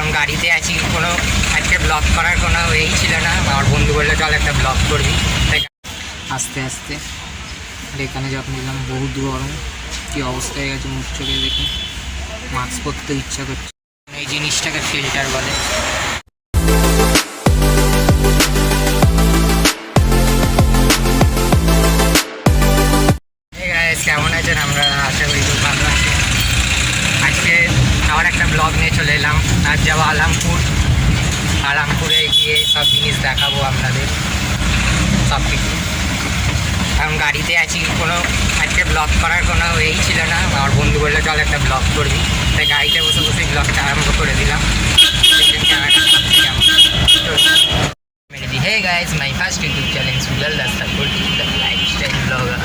এখন গাড়িতে আছি, কোনো আজকে ব্লগ করার কোনো এই ছিল না। আমার বন্ধু বললো চল একটা ব্লগ করবি, তাই আস্তে আস্তে এখানে যখন নিলাম বহুত গরম, কী অবস্থা হয়ে গেছে মুখ চোখে দেখে মাস্ক পরতে ইচ্ছা করছে। এই জিনিসটাকে ফিল্টার বলে। কেমন আছেন? আমরা আশা করি খুব ভালো আছি। আজকে আবার একটা ব্লগ নিয়ে চলে এলাম। আজ যাবো আলামপুরে গিয়ে সব জিনিস দেখাবো আপনাদের, সব কিছু। এখন গাড়িতে আছি, কোনো আজকে ব্লগ করার কোনো এই ছিল না। আমার বন্ধু বললো চল একটা ব্লগ করবি, তাই গাড়িতে বসে বসে ব্লগটা আরম্ভ করে দিলাম। Hey guys, my first YouTube challenge Google that's supporting the lifestyle blogger.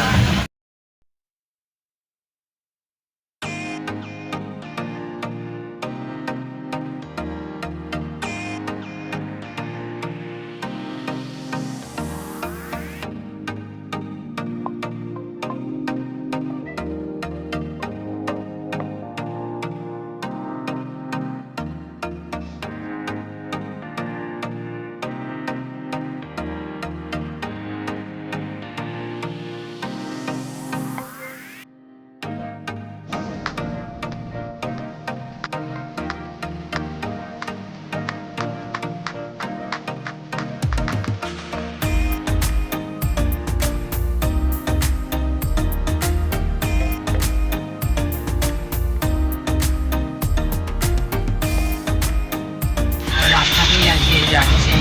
যাচ্ছি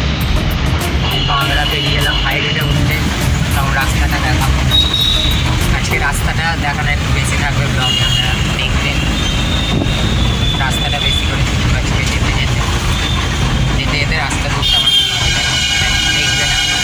আমরা বেরিয়ে এলাম হাইওয়েতে উঠতে, তখন রাস্তাটা দেখাবো। আজকে রাস্তাটা দেখানো একটু বেশি থাকবে ব্লগে, আপনারা দেখবেন। রাস্তাটা বেশি করে আজকে যেতে যেতে যেতে যেতে রাস্তা ঘুরতে আমার খুব ভালো লাগে, দেখবেন আপনারা।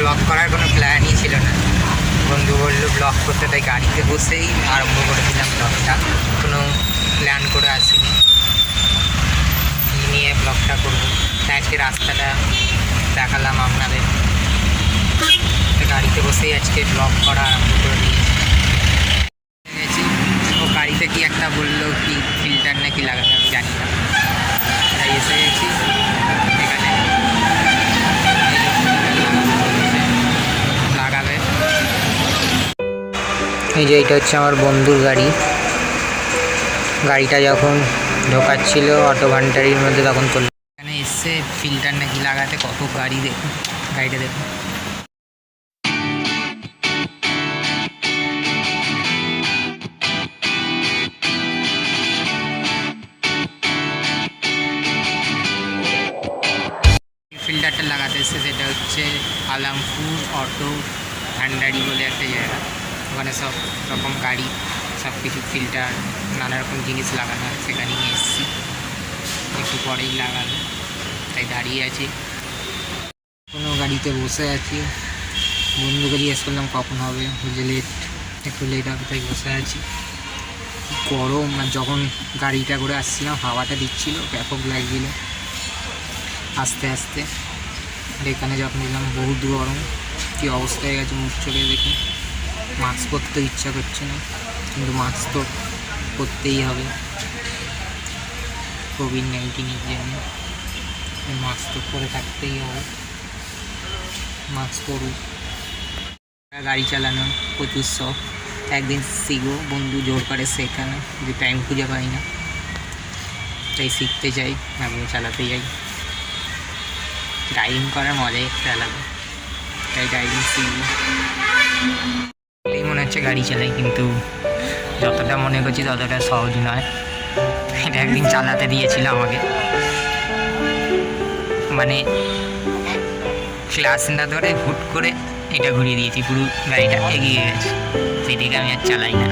ব্লগ করার কোনো প্ল্যানই ছিল না, বন্ধু বললো ব্লগ করতে, তাই গাড়িতে বসেই আরম্ভ করে দিলাম ব্লগটা। কোনো প্ল্যান করে আসিনি কী নিয়ে ব্লগটা করবো, তাই আজকে রাস্তাটা দেখালাম আপনাদের। গাড়িতে বসেই আজকে ব্লগ করা আরম্ভ করে দিয়েছি। ও গাড়িতে কি একটা বললো কি ফিল্টার নাকি লাগাতে, আমি জানি না, তাই এসে গেছি এখানে। লাগাবে, এই যে এটা হচ্ছে আমার বন্ধুর গাড়ি। গাড়িটা যখন ঢোকাচ্ছিল অটো ভান্ডারির মধ্যে তখন চলে এখানে এসছে ফিল্টার নাকি লাগাতে। কত গাড়ি দেখুন, গাড়িটা দেখুন। ফিল্টারটা লাগাতে এসছে, সেটা হচ্ছে আলামপুর অটো ভান্ডারি বলে একটা জায়গা। ওখানে সব রকম গাড়ি, সব কিছু ফিল্টার, নানা রকম জিনিস লাগানো হয়। সেখানেই এসছি, একটু পরেই লাগানো, তাই দাঁড়িয়ে আছি। কোনো গাড়িতে বসে আছি, বন্ধুকে জিজ্ঞেস করলাম কখন হবে, বুঝে লেট, একটু লেট হবে, তাই বসে আছি। গরম, আর যখন গাড়িটা করে আসছিলাম হাওয়াটা দিচ্ছিল, ব্যাপক লাগছিল আস্তে আস্তে। আর এখানে যখন দিলাম বহুত গরম, কী অবস্থা হয়ে গেছে মুখ চোখে দেখে। মাস্ক পরতে ইচ্ছা করছে না, কিন্তু মাস্ক তো করতেই হবে কোভিড-19-এর জন্য। মাস্ক তো করে থাকতেই হবে, মাস্ক করুক। গাড়ি চালানো প্রচুর শখ, একদিন শিখবো, বন্ধু জোর করে শেখানো, কিন্তু টাইম খুঁজে পাই না, তাই শিখতে চাই, আমিও চালাতে যাই। ড্রাইভিং করার মজাই একটা আলাদা, তাই ড্রাইভিং শিখবো। এই মনে হচ্ছে গাড়ি চালাই, কিন্তু যতটা মনে করছি ততটা সহজ নয়। এটা একদিন চালাতে দিয়েছিল আমাকে, মানে ক্লাস না ধরে হুট করে এটা ঘুরিয়ে দিয়েছি, পুরো গাড়িটা এগিয়ে গেছে। সেটাকে আমি আর চালাই না,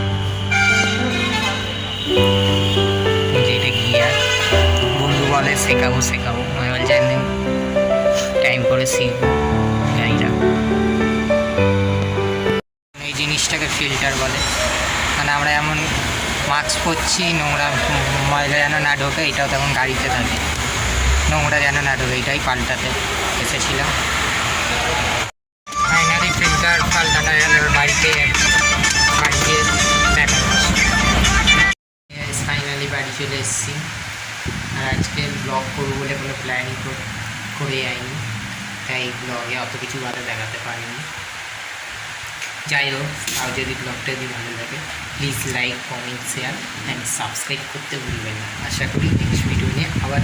যেটা গিয়ার। বন্ধু বলে শেখাবো শেখাবো, আমি বলছি একদিন টাইম করে শিখবো গাড়িটা। এই জিনিসটাকে ফিল্টার বলে, মানে আমরা এমন মাস্ক পরছি, নোংরা ময়লা যেন না ঢোকে, এটাও তখন গাড়িতে থাকে, নোংরা যেন না ঢোকে, এটাই পাল্টাতে এসেছিলাম। ফাইনালি ফিল্টার পাল্টানো গেল, বাড়িতে দেখা। ফাইনালি বাড়ি চলে এসেছি। আর আজকে ব্লগ করবো বলে কোনো প্ল্যানই করে যাইনি, তাই ব্লগে অত কিছু বাধা দেখাতে পারিনি। যাই হোক, আর যদি ব্লগটা যদি ভালো লাগে please like, comment, share and subscribe করতে ভুলবেন না। আশা করি নেক্সট ভিডিও নিয়ে আবার